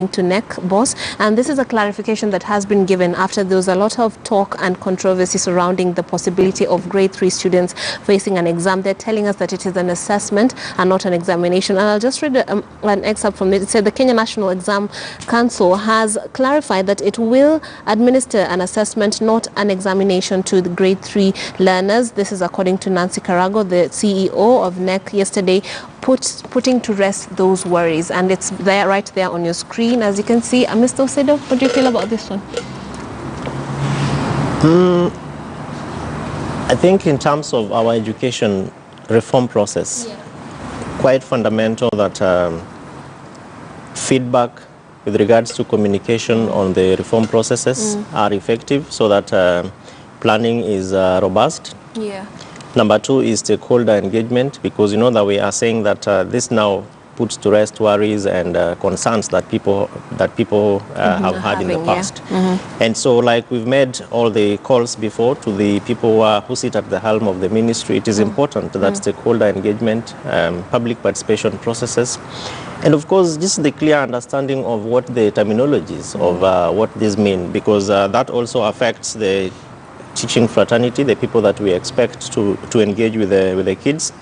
to KNEC boss, and this is a clarification that has been given after there was a lot of talk and controversy surrounding the possibility of grade 3 students facing an exam. They're telling us that it is an assessment and not an examination, and I'll just read an excerpt from it. It said the Kenya National Exam Council has clarified that it will administer an assessment, not an examination, to the grade 3 learners. This is according to Nancy Karago, the CEO of KNEC, yesterday, putting to rest those worries, and it's there, right there on your screen, as you can see. Mr. Osedo, what do you feel about this one? I think in terms of our education reform process, quite fundamental that feedback with regards to communication on the reform processes are effective, so that planning is robust. Number 2 is stakeholder engagement, because you know that we are saying that this now puts to rest worries and concerns that people have had in the past. And so, like we've made all the calls before to the people who sit at the helm of the ministry, it is important that stakeholder engagement, public participation processes, and of course just the clear understanding of what the terminologies of what these mean, because that also affects the teaching fraternity, the people that we expect to engage with the kids.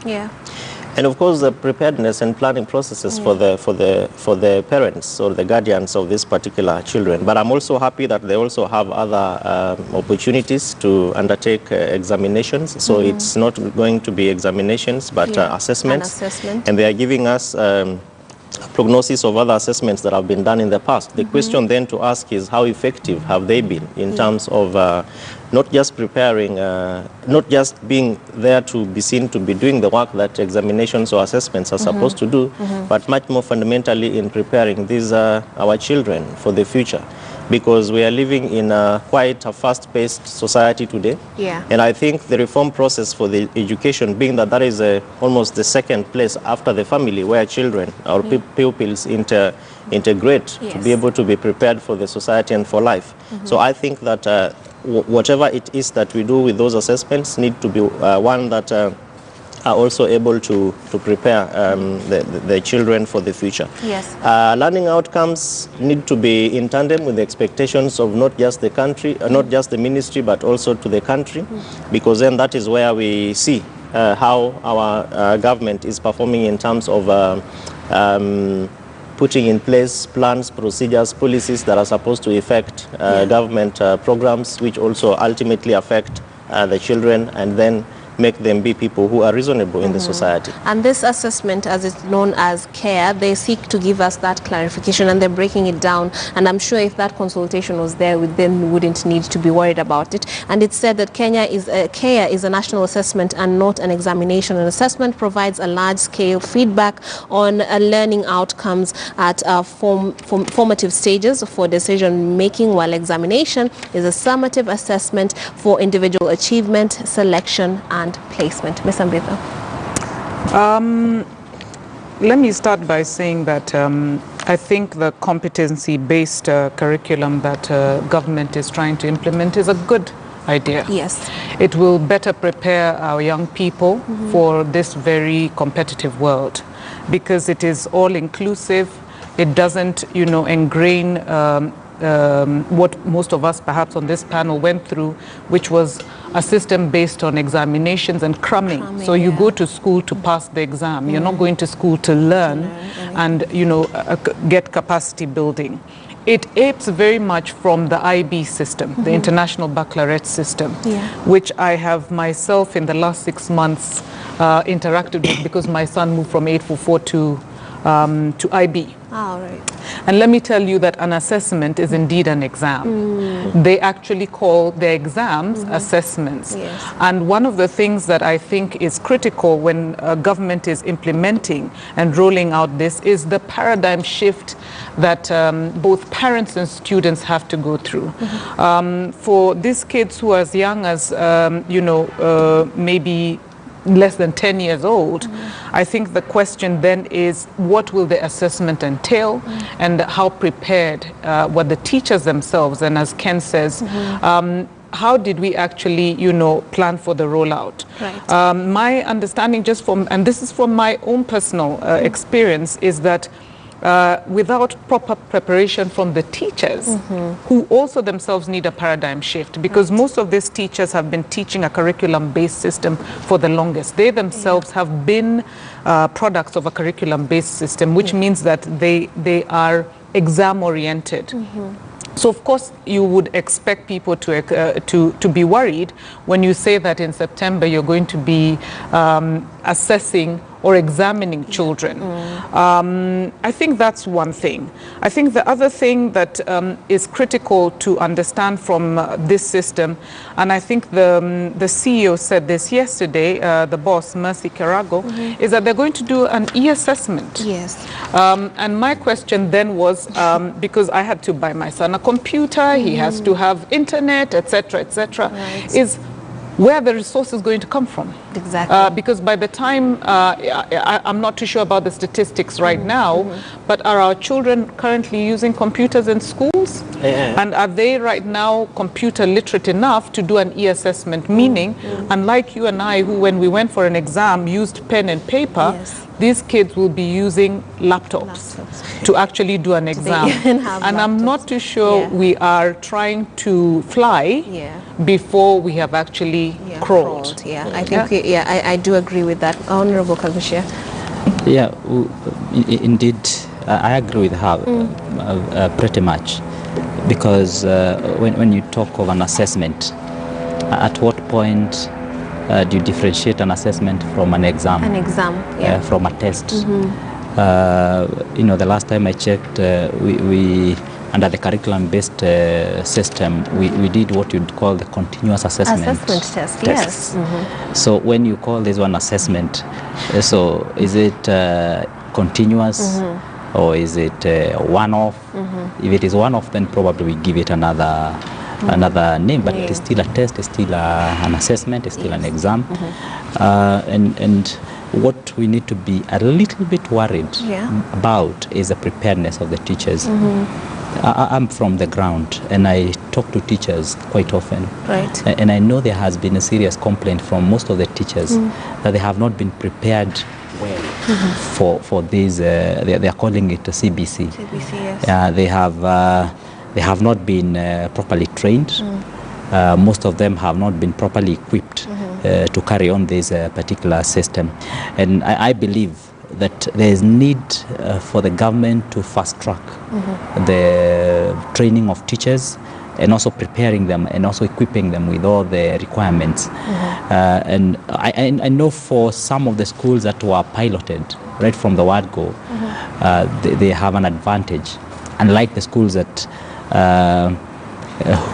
And of course the preparedness and planning processes for the parents or the guardians of these particular children. But I'm also happy that they also have other opportunities to undertake examinations. So it's not going to be examinations, but assessments. And they are giving us prognosis of other assessments that have been done in the past. The question then to ask is, how effective have they been in terms of not just preparing, not just being there to be seen to be doing the work that examinations or assessments are supposed to do, but much more fundamentally in preparing these our children for the future. Because we are living in quite a fast-paced society today. And I think the reform process for the education, being that that is almost the second place after the family where children or pupils integrate to be able to be prepared for the society and for life. So I think that whatever it is that we do with those assessments need to be one that are also able to prepare the children for the future. Learning outcomes need to be in tandem with the expectations of not just the country, not just the ministry, but also to the country, because then that is where we see how our government is performing in terms of putting in place plans, procedures, policies that are supposed to affect government programs, which also ultimately affect the children and then make them be people who are reasonable in the society. And this assessment, as it's known as CARE, they seek to give us that clarification, and they're breaking it down. And I'm sure if that consultation was there, we then wouldn't need to be worried about it. And it's said that CARE is a national assessment and not an examination. An assessment provides a large-scale feedback on learning outcomes at formative stages for decision-making, while examination is a summative assessment for individual achievement, selection, and placement. Ms. Ambitha. Let me start by saying that I think the competency-based curriculum that government is trying to implement is a good idea. It will better prepare our young people for this very competitive world, because it is all-inclusive. It doesn't, ingrain what most of us perhaps on this panel went through, which was a system based on examinations and cramming. So you go to school to pass the exam. You're not going to school to learn and get capacity building. It apes very much from the IB system, the International Baccalaureate system, which I have myself in the last 6 months interacted with, because my son moved from 844 to IB. And let me tell you that an assessment is indeed an exam. They actually call their exams assessments. And one of the things that I think is critical when government is implementing and rolling out this is the paradigm shift that both parents and students have to go through. For these kids who are as young as, maybe less than 10 years old, I think the question then is, what will the assessment entail, and how prepared were the teachers themselves, and as Ken says, how did we actually, plan for the rollout? My understanding, just from, and this is from my own personal experience, is that without proper preparation from the teachers, who also themselves need a paradigm shift, because most of these teachers have been teaching a curriculum-based system for the longest. They themselves have been products of a curriculum-based system, which means that they are exam-oriented. So of course you would expect people to be worried when you say that in September you're going to be assessing or examining children. I think that's one thing. I think the other thing that is critical to understand from this system, and I think the CEO said this yesterday, the boss, Mercy Karago, is that they're going to do an e-assessment. Yes. And my question then was, because I had to buy my son a computer, he has to have internet, etc., etc., is where the resource is going to come from. Exactly. Because by the time, I'm not too sure about the statistics right now, but are our children currently using computers in schools? And are they right now computer literate enough to do an e-assessment? Meaning, unlike you and I, who when we went for an exam used pen and paper, these kids will be using laptops to actually do an exam. And I'm not too sure we are trying to fly before we have actually crawled. I think I do agree with that. Honorable Kalbashir. Yeah, indeed, I agree with her pretty much, because when you talk of an assessment, at what point do you differentiate an assessment from an exam? An exam, from a test. You know, the last time I checked, we under the curriculum-based system, we did what you'd call the continuous assessment test. Yes. So when you call this one assessment, so is it continuous or is it one-off? If it is one-off, then probably we give it another name, but it is still a test, it's still an assessment, it's still an exam. And what we need to be a little bit worried about is the preparedness of the teachers. I'm from the ground and I talk to teachers quite often. And I know there has been a serious complaint from most of the teachers that they have not been prepared well for these, they are calling it a CBC. They have not been properly trained. Most of them have not been properly equipped to carry on this particular system. And I believe that there is need for the government to fast track the training of teachers and also preparing them and also equipping them with all the requirements. And I know for some of the schools that were piloted right from the word go, they have an advantage, unlike the schools that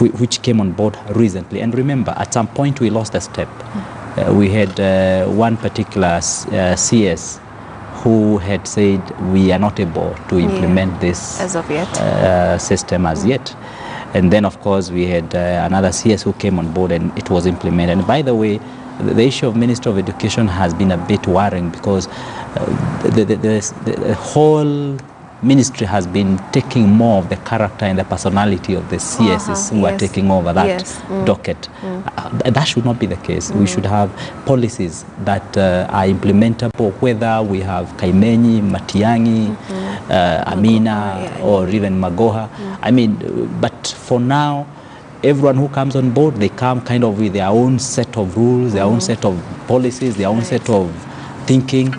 which came on board recently. And remember, at some point we lost a step. We had one particular CS who had said we are not able to implement this as of yet. System as yet. And then of course we had another CS who came on board and it was implemented. And by the way, the issue of Ministry of Education has been a bit worrying, because the whole ministry has been taking more of the character and the personality of the CSs who are taking over that docket. That should not be the case. We should have policies that are implementable, whether we have Kaimenyi, Matiang'i, Amina, or even Magoha. I mean, but for now, everyone who comes on board, they come kind of with their own set of rules, their own set of policies, their own set of thinking,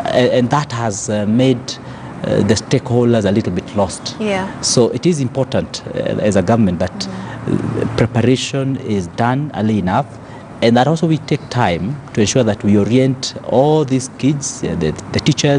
and that has made the stakeholders a little bit lost. So it is important as a government that preparation is done early enough, and that also we take time to ensure that we orient all these kids, the teachers,